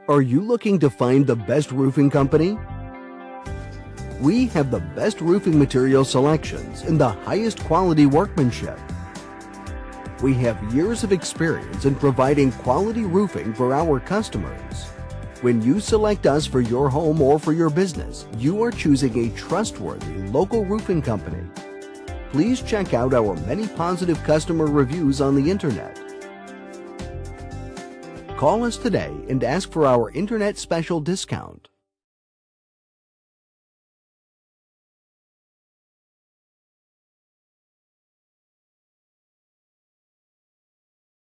Are you looking to find the best roofing company? We have the best roofing material selections and the highest quality workmanship. We have years of experience in providing quality roofing for our customers. When you select us for your home or for your business, you are choosing a trustworthy local roofing company. Please check out our many positive customer reviews on the internet. Call us today and ask for our internet special discount.